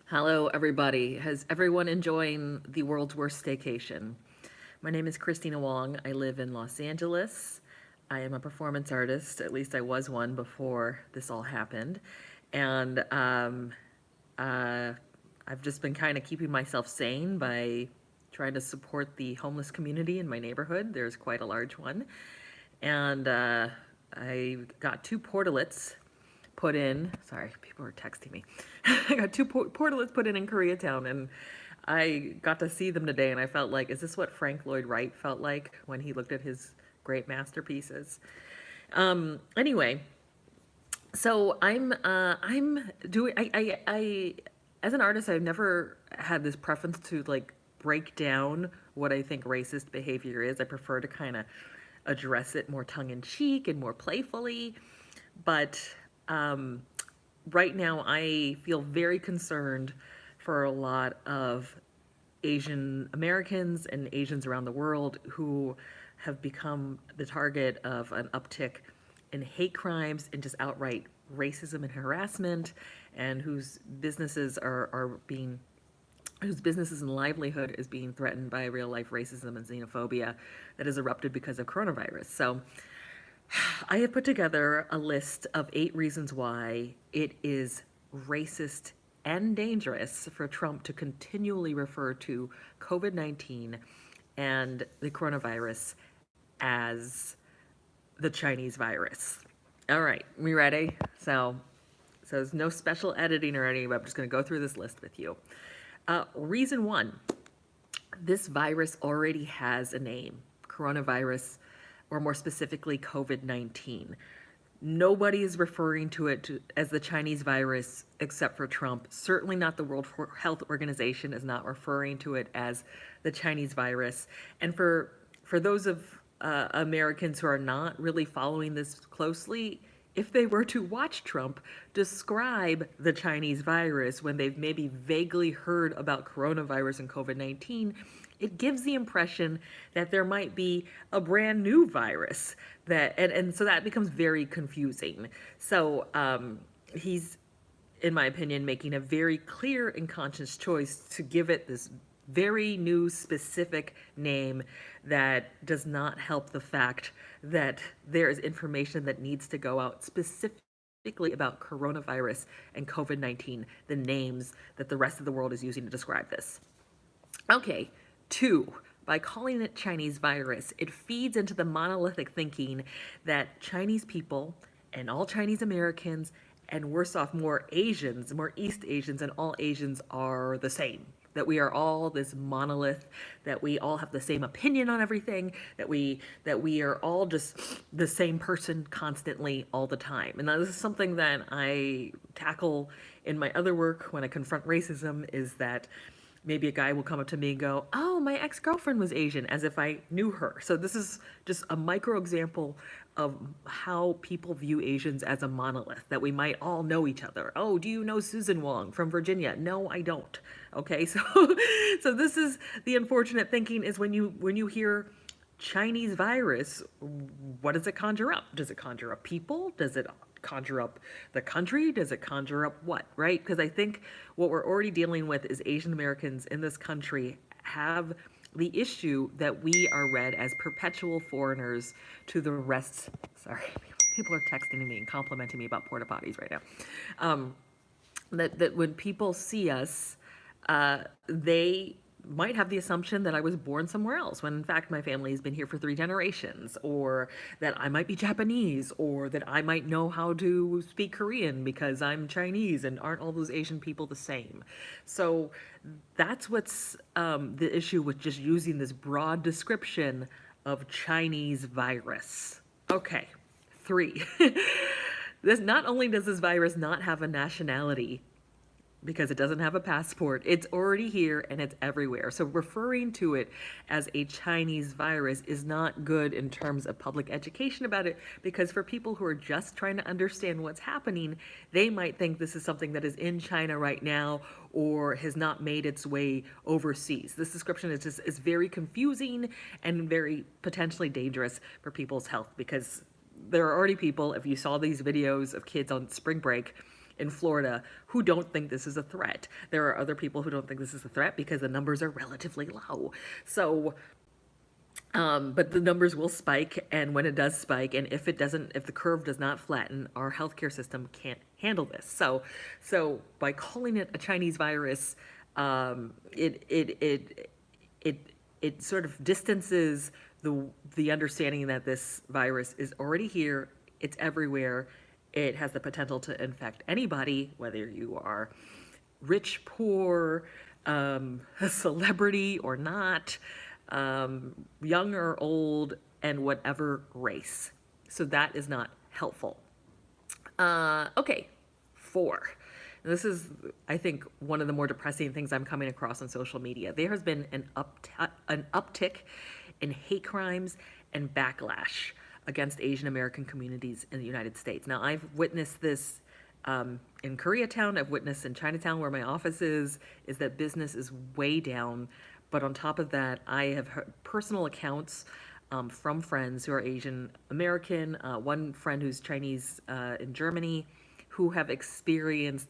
Hello, everybody. Has everyone enjoying the world's worst staycation? My name is Christina Wong. I live in Los Angeles. I am a performance artist. At least I was one before this all happened. And uh, I've just been kind of keeping myself sane by trying to support the homeless community in my neighborhood. There's quite a large one. And I got two portalets put in. Sorry, people are texting me. I got two portalets put in Koreatown, and I got to see them today, and I felt like, is this what Frank Lloyd Wright felt like when he looked at his great masterpieces? Anyway, so I'm doing I as an artist, I've never had this preference to like break down what I think racist behavior is. I prefer to kind of address it more tongue in cheek and more playfully. But um, right now, I feel very concerned for a lot of Asian Americans and Asians around the world who have become the target of an uptick in hate crimes and just outright racism and harassment, and whose businesses and livelihood is being threatened by real life racism and xenophobia that has erupted because of coronavirus. So I have put together a list of 8 reasons why it is racist and dangerous for Trump to continually refer to COVID-19 and the coronavirus as the Chinese virus. All right, we ready? So there's no special editing or anything, but I'm just going to go through this list with you. Reason 1, this virus already has a name, coronavirus, or more specifically, COVID-19. Nobody is referring to it as the Chinese virus except for Trump. Certainly not the World Health Organization is not referring to it as the Chinese virus. And for those of Americans who are not really following this closely, if they were to watch Trump describe the Chinese virus when they've maybe vaguely heard about coronavirus and COVID-19, it gives the impression that there might be a brand new virus and so that becomes very confusing. So he's, in my opinion, making a very clear and conscious choice to give it this very new specific name that does not help the fact that there is information that needs to go out specifically about coronavirus and COVID-19, the names that the rest of the world is using to describe this. Okay, 2, by calling it Chinese virus, it feeds into the monolithic thinking that Chinese people and all Chinese Americans, and worse off, more Asians, more East Asians, and all Asians are the same. That we are all this monolith, that we all have the same opinion on everything, that we are all just the same person constantly all the time. And this is something that I tackle in my other work when I confront racism, is that maybe a guy will come up to me and go, "Oh, my ex-girlfriend was Asian," as if I knew her. So this is just a micro example of how people view Asians as a monolith, that we might all know each other. "Oh, do you know Susan Wong from Virginia?" "No, I don't." Okay, so so this is the unfortunate thinking, is when you hear Chinese virus, what does it conjure up? Does it conjure up people? Does it conjure up the country? Does it conjure up what, right? Because I think what we're already dealing with is Asian Americans in this country have the issue that we are read as perpetual foreigners to the rest. Sorry, people are texting me and complimenting me about porta potties right now. That when people see us, they might have the assumption that I was born somewhere else, when in fact my family has been here for 3 generations, or that I might be Japanese, or that I might know how to speak Korean because I'm Chinese, and aren't all those Asian people the same? So that's what's the issue with just using this broad description of Chinese virus. Okay, 3. This, not only does this virus not have a nationality, because it doesn't have a passport, it's already here and it's everywhere. So referring to it as a Chinese virus is not good in terms of public education about it, because for people who are just trying to understand what's happening, they might think this is something that is in China right now or has not made its way overseas. This description is very confusing and very potentially dangerous for people's health, because there are already people, if you saw these videos of kids on spring break, in Florida who don't think this is a threat. There are other people who don't think this is a threat because the numbers are relatively low. So, but the numbers will spike, and when it does spike, and if it doesn't, if the curve does not flatten, our healthcare system can't handle this. So by calling it a Chinese virus, it sort of distances the understanding that this virus is already here, it's everywhere, it has the potential to infect anybody, whether you are rich, poor, a celebrity or not, young or old, and whatever race. So that is not helpful. Okay, 4. This is, I think, one of the more depressing things I'm coming across on social media. There has been an uptick in hate crimes and backlash against Asian American communities in the United States. Now, I've witnessed this in Koreatown. I've witnessed in Chinatown, where my office is that business is way down. But on top of that, I have heard personal accounts from friends who are Asian American, one friend who's Chinese in Germany, who have experienced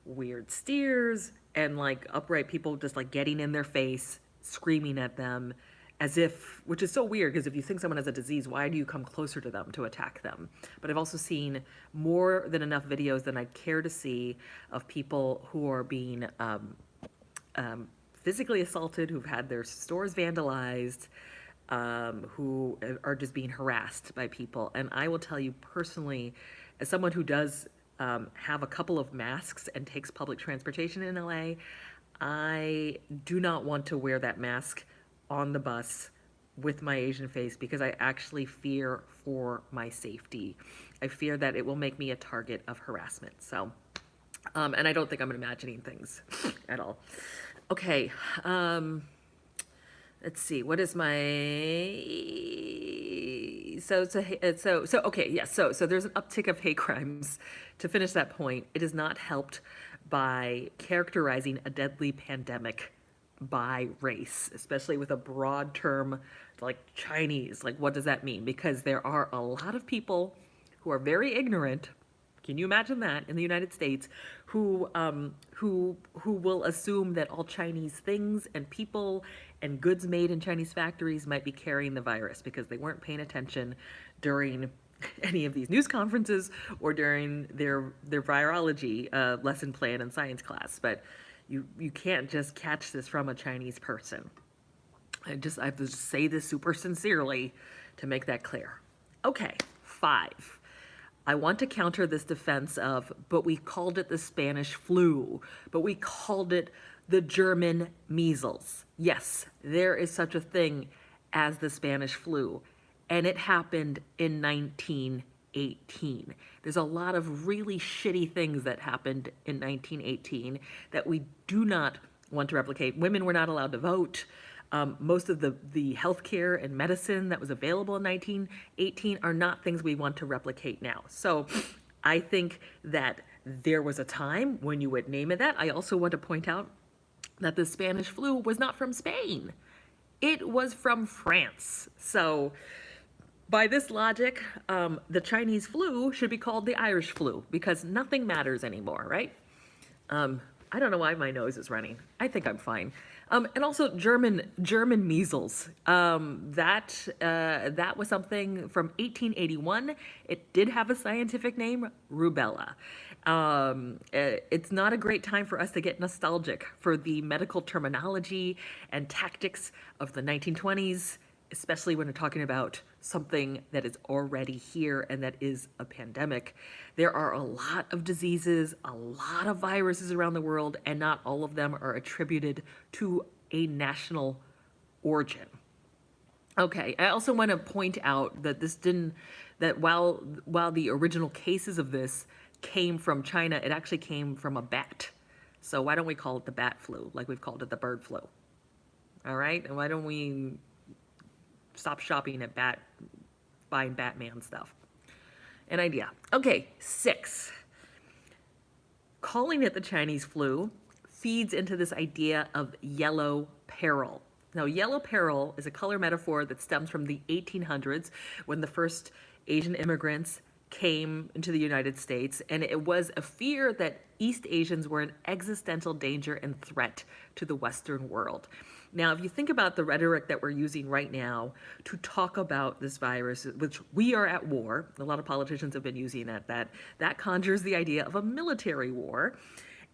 weird stares and like upright people just like getting in their face, screaming at them as if, which is so weird because if you think someone has a disease, why do you come closer to them to attack them? But I've also seen more than enough videos than I'd care to see of people who are being physically assaulted, who've had their stores vandalized, who are just being harassed by people. And I will tell you personally, as someone who does have a couple of masks and takes public transportation in LA, I do not want to wear that mask on the bus with my Asian face because I actually fear for my safety. I fear that it will make me a target of harassment. So, and I don't think I'm imagining things at all. Okay, let's see. What is my okay, yes. So there's an uptick of hate crimes. To finish that point, it is not helped by characterizing a deadly pandemic by race, especially with a broad term like Chinese. Like, what does that mean? Because there are a lot of people who are very ignorant. Can you imagine that in the United States, who will assume that all Chinese things and people and goods made in Chinese factories might be carrying the virus because they weren't paying attention during any of these news conferences or during their virology lesson plan in science class. But you can't just catch this from a Chinese person. I have to say this super sincerely to make that clear. Okay, 5. I want to counter this defense of, but we called it the Spanish flu, but we called it the German measles. Yes, there is such a thing as the Spanish flu, and it happened in 1918. There's a lot of really shitty things that happened in 1918 that we do not want to replicate. Women were not allowed to vote. Most of the healthcare and medicine that was available in 1918 are not things we want to replicate now. So I think that there was a time when you would name it that. I also want to point out that the Spanish flu was not from Spain. It was from France. So by this logic, the Chinese flu should be called the Irish flu because nothing matters anymore, right? I don't know why my nose is running. I think I'm fine. And also German measles. That was something from 1881. It did have a scientific name, rubella. It's not a great time for us to get nostalgic for the medical terminology and tactics of the 1920s, especially when we're talking about something that is already here and that is a pandemic. There are a lot of diseases, a lot of viruses around the world, and not all of them are attributed to a national origin. Okay, I also want to point out that while the original cases of this came from China, it actually came from a bat. So why don't we call it the bat flu, like we've called it the bird flu? All right, and why don't we stop shopping at buying Batman stuff? An idea. Okay, 6. Calling it the Chinese flu feeds into this idea of yellow peril. Now, yellow peril is a color metaphor that stems from the 1800s when the first Asian immigrants came into the United States, and it was a fear that East Asians were an existential danger and threat to the Western world. Now, if you think about the rhetoric that we're using right now to talk about this virus, which we are at war, a lot of politicians have been using that conjures the idea of a military war,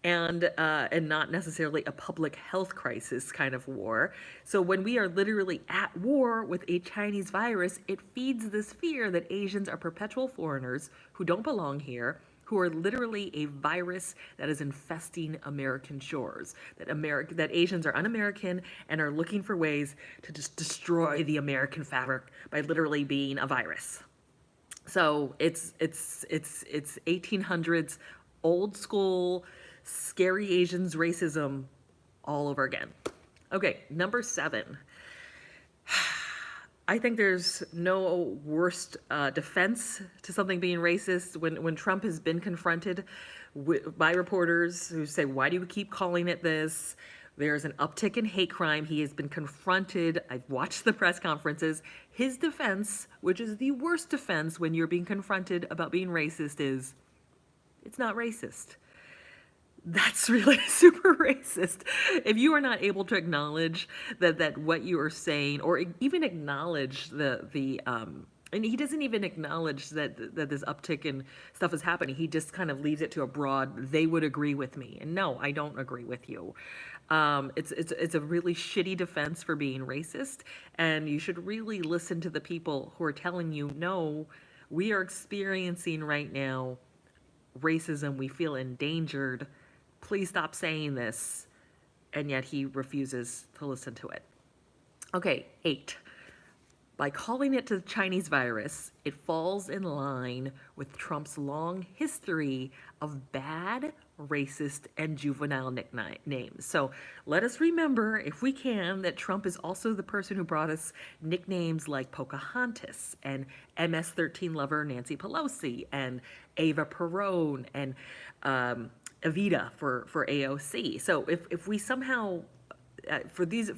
and not necessarily a public health crisis kind of war. So when we are literally at war with a Chinese virus, it feeds this fear that Asians are perpetual foreigners who don't belong here, who are literally a virus that is infesting American shores. That Asians are un-American and are looking for ways to just destroy the American fabric by literally being a virus. So it's 1800s old school scary Asians racism all over again. Okay, number 7. I think there's no worse defense to something being racist when Trump has been confronted by reporters who say, why do you keep calling it this? There's an uptick in hate crime. He has been confronted. I've watched the press conferences. His defense, which is the worst defense when you're being confronted about being racist, is it's not racist. That's really super racist. If you are not able to acknowledge that what you are saying, or even acknowledge and he doesn't even acknowledge that this uptick in stuff is happening. He just kind of leaves it to a broad, they would agree with me. And no, I don't agree with you. It's a really shitty defense for being racist. And you should really listen to the people who are telling you, no, we are experiencing right now racism. We feel endangered. Please stop saying this. And yet he refuses to listen to it. Okay, 8. By calling it the Chinese virus, it falls in line with Trump's long history of bad, racist, and juvenile nicknames. So let us remember, if we can, that Trump is also the person who brought us nicknames like Pocahontas and MS-13 lover Nancy Pelosi and Ava Perón and Evita for AOC. So if we somehow for these,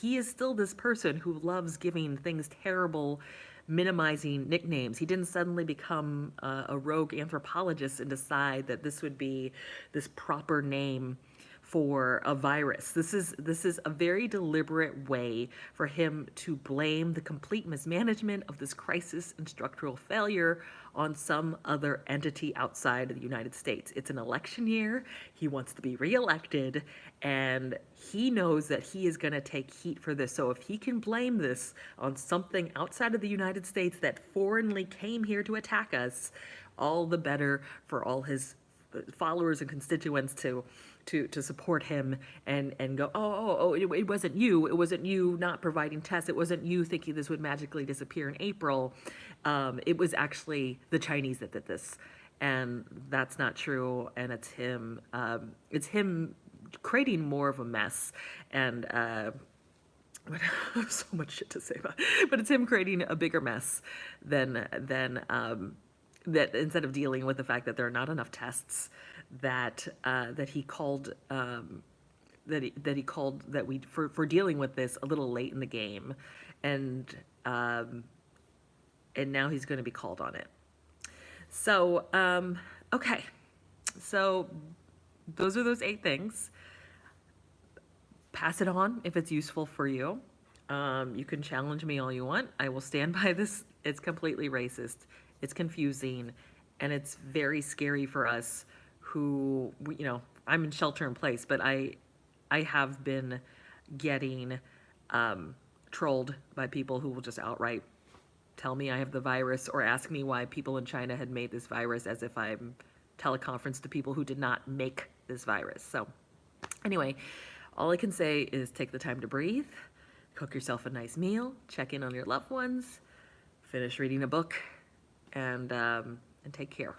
he is still this person who loves giving things terrible, minimizing nicknames. He didn't suddenly become a rogue anthropologist and decide that this would be this proper name for a virus. This is a very deliberate way for him to blame the complete mismanagement of this crisis and structural failure on some other entity outside of the United States. It's an election year. He wants to be reelected, and he knows that he is going to take heat for this. So if he can blame this on something outside of the United States that foreignly came here to attack us, all the better for all his followers and constituents to support him and go, it wasn't you not providing tests, it wasn't you thinking this would magically disappear in April, it was actually the Chinese that did this, and that's not true, and it's him creating more of a mess, and I have so much shit to say about it, but it's him creating a bigger mess than that, instead of dealing with the fact that there are not enough tests, that he called for dealing with this a little late in the game, and now he's going to be called on it. So okay, so those are those 8 things. Pass it on if it's useful for you. You can challenge me all you want. I will stand by this. It's completely racist. It's confusing, and it's very scary for us who, I'm in shelter in place, but I have been getting trolled by people who will just outright tell me I have the virus, or ask me why people in China had made this virus, as if I'm teleconference to people who did not make this virus. So anyway, all I can say is take the time to breathe, cook yourself a nice meal, check in on your loved ones, finish reading a book, and take care.